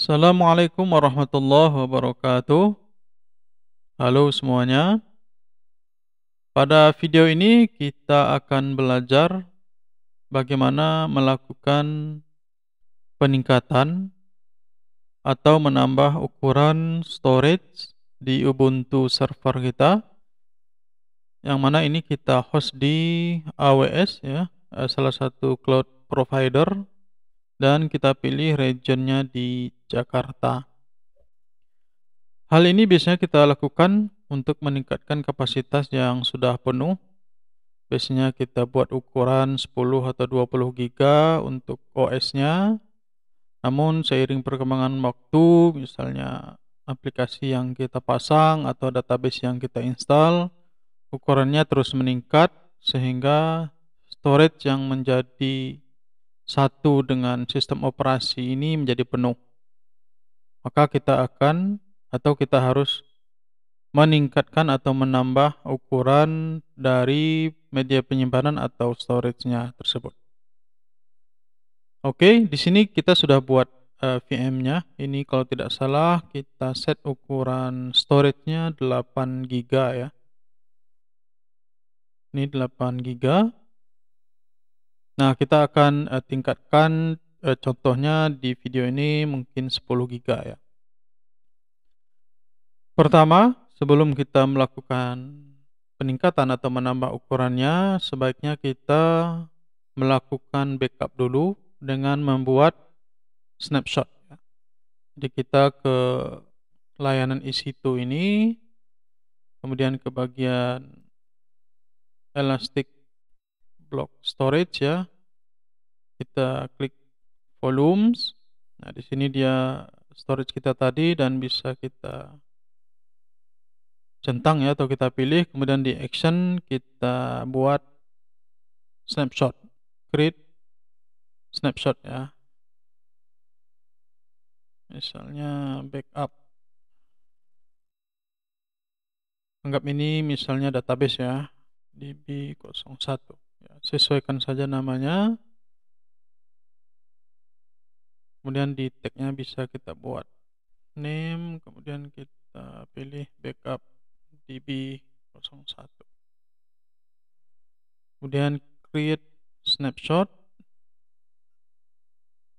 Assalamualaikum warahmatullahi wabarakatuh. Halo semuanya. Pada video ini kita akan belajar bagaimana melakukan peningkatan atau menambah ukuran storage di Ubuntu server kita. Yang mana ini kita host di AWS ya, salah satu cloud provider, dan kita pilih regionnya di Jakarta. Hal ini biasanya kita lakukan untuk meningkatkan kapasitas yang sudah penuh. Biasanya kita buat ukuran 10 atau 20 giga untuk OS-nya. Namun seiring perkembangan waktu, misalnya aplikasi yang kita pasang atau database yang kita install, ukurannya terus meningkat sehingga storage yang menjadi satu dengan sistem operasi ini menjadi penuh. Maka kita harus meningkatkan atau menambah ukuran dari media penyimpanan atau storage-nya tersebut. Oke, di sini kita sudah buat VM-nya. Ini kalau tidak salah kita set ukuran storage-nya 8 giga ya. Ini 8 giga. Nah, kita akan tingkatkan contohnya di video ini mungkin 10 giga ya. Pertama, sebelum kita melakukan peningkatan atau menambah ukurannya, sebaiknya kita melakukan backup dulu dengan membuat snapshot. Jadi kita ke layanan EC2 ini, kemudian ke bagian Elastic Block Storage ya, kita klik volumes. Nah, di sini dia storage kita tadi dan bisa kita centang ya, atau kita pilih, kemudian di action kita buat snapshot, create snapshot ya. Misalnya backup. Anggap ini misalnya database ya, DB01. Ya, sesuaikan saja namanya. Kemudian di tag-nya bisa kita buat name, kemudian kita pilih backup DB01. Kemudian create snapshot.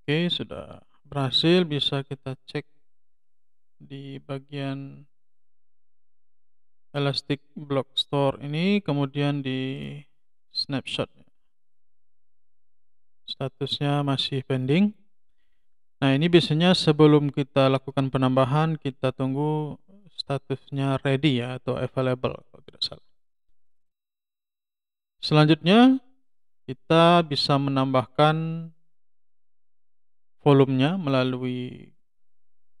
Oke, sudah berhasil. Bisa kita cek di bagian Elastic Block Store ini, kemudian di snapshot. Statusnya masih pending. Nah, ini biasanya sebelum kita lakukan penambahan, kita tunggu statusnya ready ya, atau available kalau tidak salah. Selanjutnya, kita bisa menambahkan volumenya melalui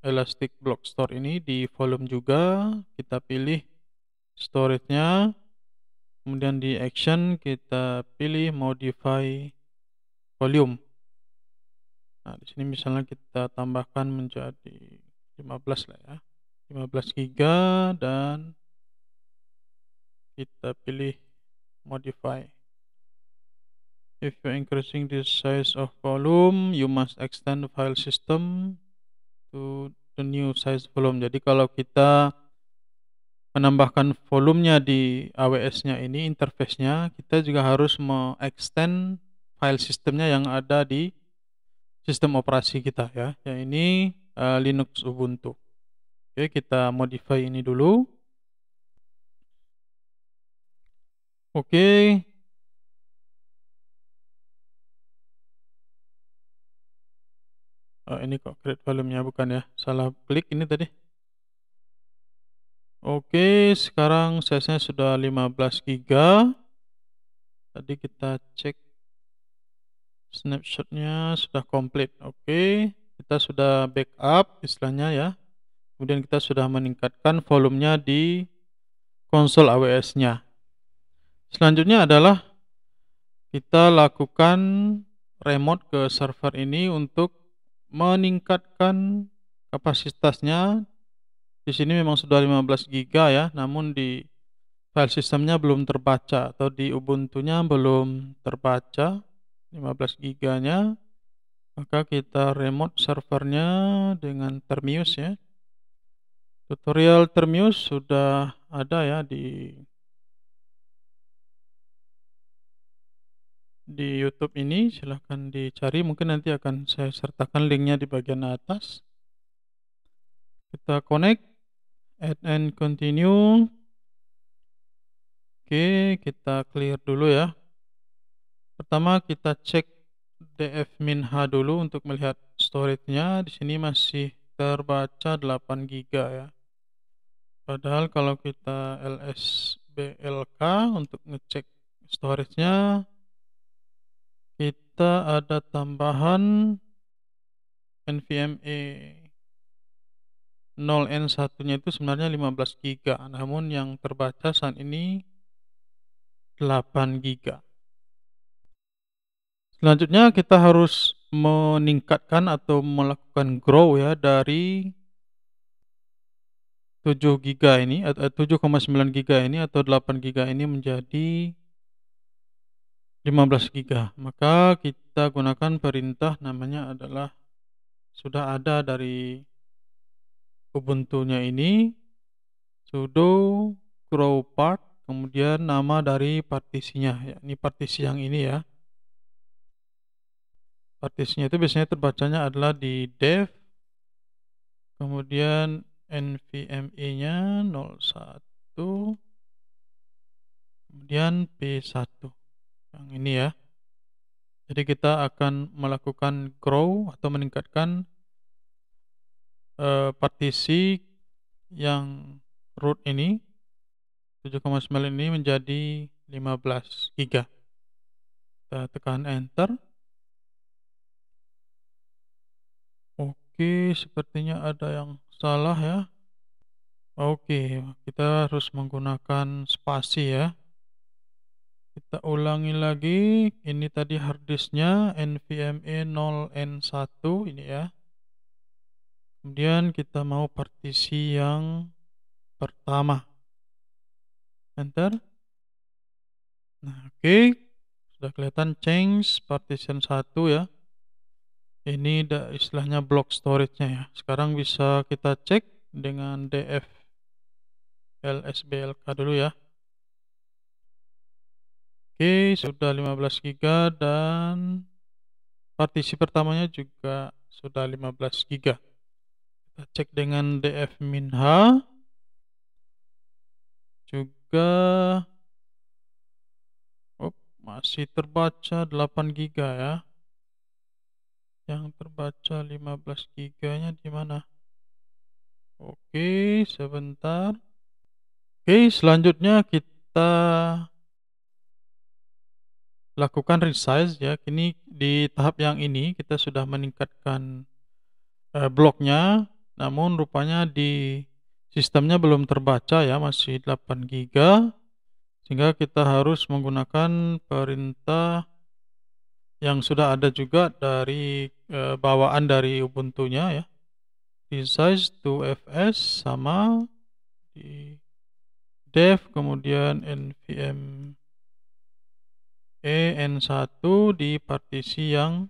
Elastic Block Store ini. Di volume juga kita pilih storage-nya, kemudian di action kita pilih modify volume. Nah, di sini misalnya kita tambahkan menjadi 15 lah ya, 15 giga, dan kita pilih modify. If you're increasing the size of volume, you must extend the file system to the new size volume. Jadi kalau kita menambahkan volumenya di AWS-nya ini, interface-nya, kita juga harus me-extend file sistemnya yang ada di sistem operasi kita ya. Yang ini Linux Ubuntu. Oke, kita modify ini dulu. Oke. Ini kok create volumenya, bukan ya? Salah klik ini tadi. Oke, sekarang size-nya sudah 15 giga. Tadi kita cek snapshot-nya sudah komplit. Oke, kita sudah backup istilahnya ya. Kemudian kita sudah meningkatkan volumenya di konsol AWS-nya. Selanjutnya adalah kita lakukan remote ke server ini untuk meningkatkan kapasitasnya. Di sini memang sudah 15 giga ya, namun di file sistemnya belum terbaca, atau di Ubuntu-nya belum terbaca 15 giganya. maka kita remote servernya dengan Termius ya. Tutorial Termius sudah ada ya di YouTube ini, silahkan dicari, mungkin nanti akan saya sertakan linknya di bagian atas. Kita connect, add and continue. Oke, kita clear dulu ya. Pertama kita cek df-min h dulu untuk melihat storage-nya. Di sini masih terbaca 8 GB ya. Padahal kalau kita lsblk untuk ngecek storage-nya, kita ada tambahan NVMe 0N1-nya itu sebenarnya 15 GB, namun yang terbaca saat ini 8 GB. Selanjutnya kita harus meningkatkan atau melakukan grow ya dari 7 GB ini atau 7,9 GB ini atau 8 GB ini menjadi 15 GB. Maka kita gunakan perintah namanya adalah sudah ada dari Ubuntu-nya ini, sudo grow part, kemudian nama dari partisinya ya, ini partisi yang ini ya. Partisinya itu biasanya terbacanya adalah di dev, kemudian NVMe-nya 01, kemudian P1 yang ini ya. Jadi kita akan melakukan grow atau meningkatkan partisi yang root ini 7,9 ini menjadi 15 GB. Kita tekan enter. Oke, sepertinya ada yang salah ya. Oke, kita harus menggunakan spasi ya. Kita ulangi lagi. Ini tadi harddisknya NVMe 0N1 ini ya. Kemudian kita mau partisi yang pertama. Enter. Nah, oke. Sudah kelihatan change partition 1 ya. Ini istilahnya block storage-nya ya. Sekarang bisa kita cek dengan df lsblk dulu ya. Oke, sudah 15 GB dan partisi pertamanya juga sudah 15 GB. Kita cek dengan df-min h juga masih terbaca 8 GB ya. Yang terbaca 15 GB-nya di mana? Oke, sebentar. Oke, selanjutnya kita lakukan resize ya. Kini di tahap yang ini kita sudah meningkatkan bloknya, namun rupanya di sistemnya belum terbaca ya, masih 8 GB, sehingga kita harus menggunakan perintah yang sudah ada juga dari bawaan dari Ubuntu-nya ya. Resize to fs sama di dev, kemudian nvme n1 di partisi yang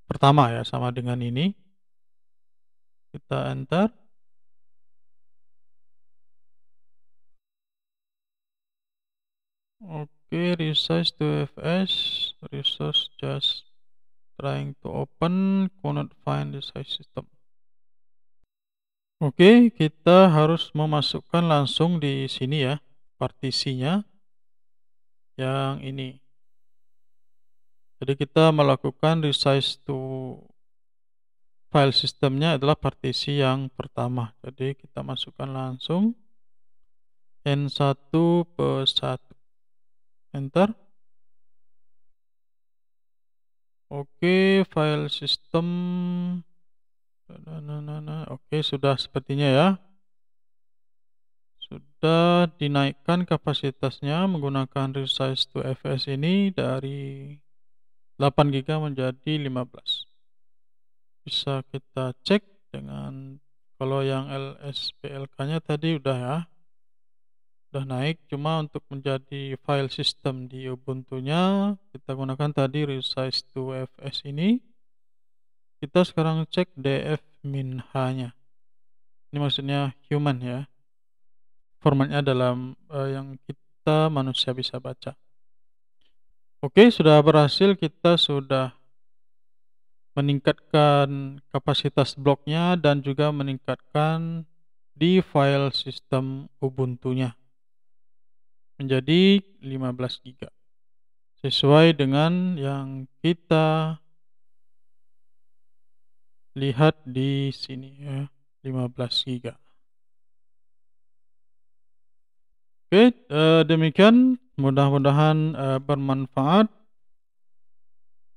pertama ya, sama dengan ini. Kita enter. Oke, resize to fs, resource just trying to open, cannot find the size system. Oke, kita harus memasukkan langsung di sini ya, partisinya yang ini. Jadi kita melakukan resize to file sistemnya adalah partisi yang pertama. Jadi kita masukkan langsung N1 per 1. Enter. Oke, file system. Oke, sudah sepertinya ya. Sudah dinaikkan kapasitasnya menggunakan resize to fs ini dari 8 GB menjadi 15. Bisa kita cek dengan kalau yang lsblk-nya tadi udah ya. Udah naik, cuma untuk menjadi file system di Ubuntu-nya kita gunakan tadi resize to fs ini. Kita sekarang cek df min h-nya. Ini maksudnya human ya. Formatnya dalam yang kita manusia bisa baca. Oke, sudah berhasil. Kita sudah meningkatkan kapasitas bloknya dan juga meningkatkan di file sistem Ubuntu-nya menjadi 15 GB. Sesuai dengan yang kita lihat di sini ya, 15 GB. Oke, demikian mudah-mudahan bermanfaat.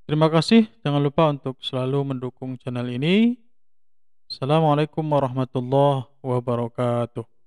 Terima kasih. Jangan lupa untuk selalu mendukung channel ini. Assalamualaikum warahmatullahi wabarakatuh.